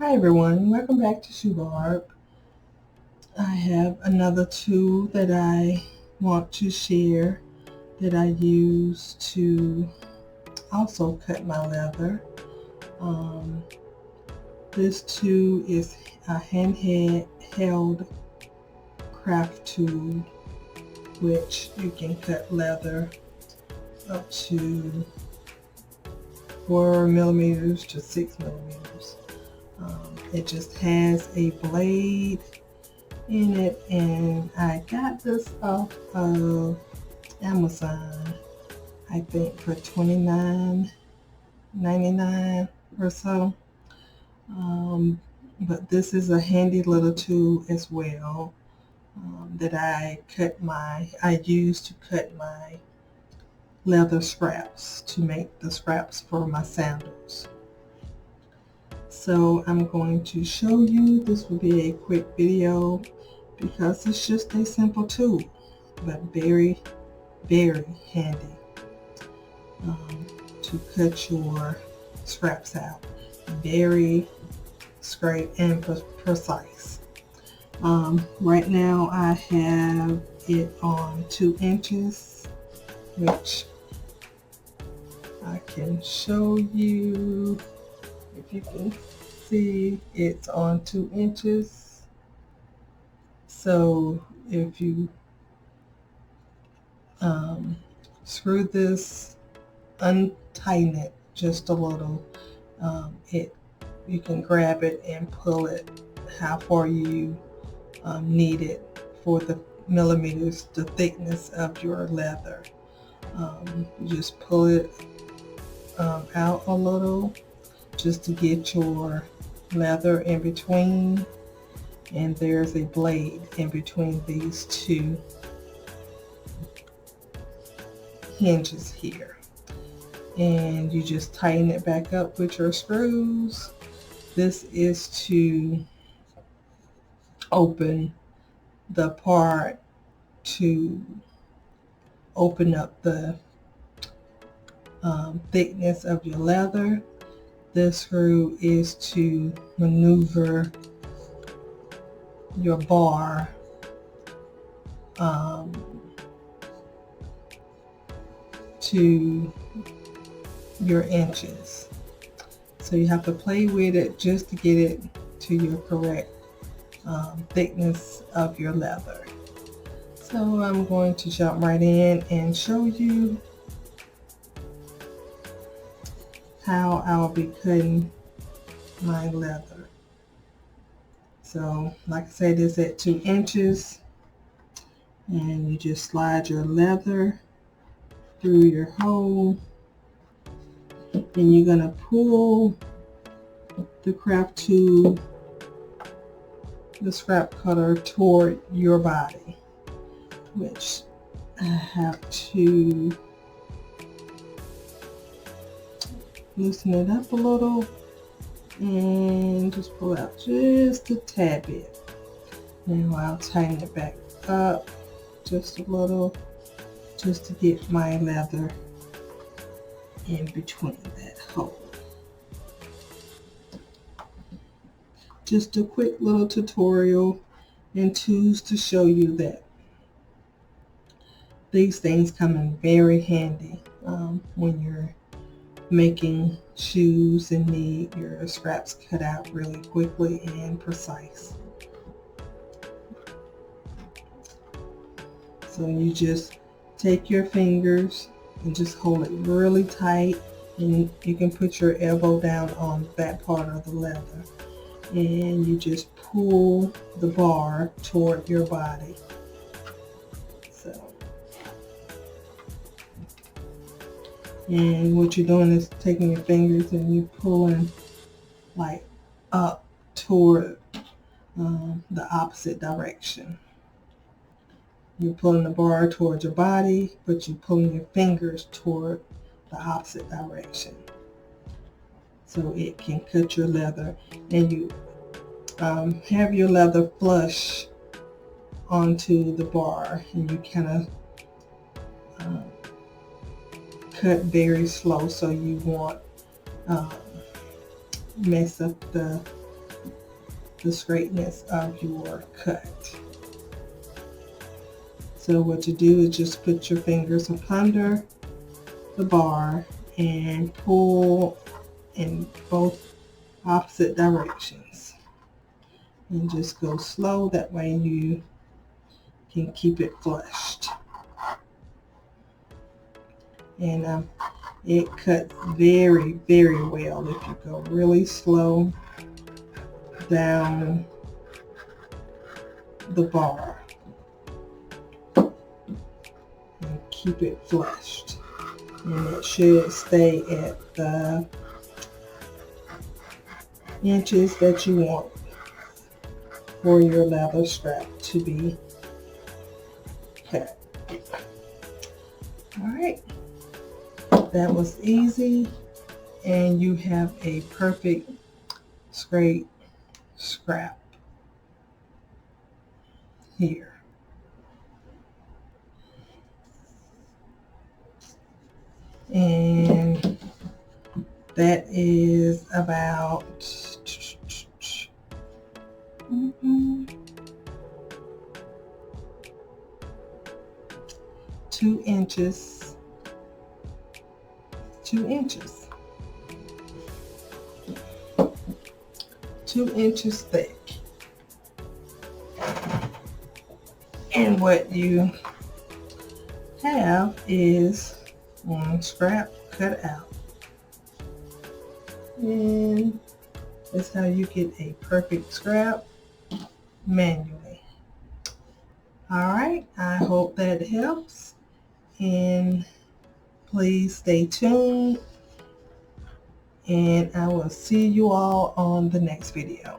Hi everyone, welcome back to shoe-barb. I have another tool that I want to share that I use to also cut my leather. Um, this tool is a handheld craft tool which you can cut leather up to 4 millimeters to 6 millimeters. It just has a blade in it, and I got this off of Amazon, I think for $29.99 or so. But this is a handy little tool as well, that I use to cut my leather scraps to make the scraps for my sandals. So I'm going to show you. This will be a quick video because it's just a simple tool, but very, very handy to cut your scraps out. Very straight and precise. Right now I have it on 2 inches, which I can show you. If you can see, it's on 2 inches. So if you screw this, untighten it just a little, you can grab it and pull it how far you need it for the millimeters, the thickness of your leather. You just pull it out a little just to get your leather in between, and there's a blade in between these two hinges here, and you just tighten it back up with your screws. This is to open the part, to open up the thickness of your leather. This screw is to maneuver your bar to your inches. So you have to play with it just to get it to your correct thickness of your leather. So I'm going to jump right in and show you how I'll be cutting my leather. So like I said, it's at 2 inches, and you just slide your leather through your hole, and you're going to pull the craft tool, the scrap cutter, toward your body, which I have to loosen it up a little and just pull out just a tad bit. Now I'll tighten it back up just a little, just to get my leather in between that hole. Just a quick little tutorial and tools to show you that these things come in very handy when you're making shoes and need your scraps cut out really quickly and precise. So you just take your fingers and just hold it really tight, and you can put your elbow down on that part of the leather, and you just pull the bar toward your body. And what you're doing is taking your fingers and you're pulling like up toward the opposite direction. You're pulling the bar towards your body, but you're pulling your fingers toward the opposite direction, so it can cut your leather. And you have your leather flush onto the bar, and you kind of cut very slow, so you won't mess up the the straightness of your cut. So what you do is just put your fingers up under the bar and pull in both opposite directions. And just go slow, that way you can keep it flushed. And it cuts very, very well if you go really slow down the bar and keep it flushed. And it should stay at the inches that you want for your leather strap to be cut. Alright, that was easy, and you have a perfect straight scrap here. And that is about 2 inches. 2 inches. 2 inches thick. And what you have is one scrap cut out. And that's how you get a perfect scrap manually. Alright, I hope that helps, and please stay tuned, and I will see you all on the next video.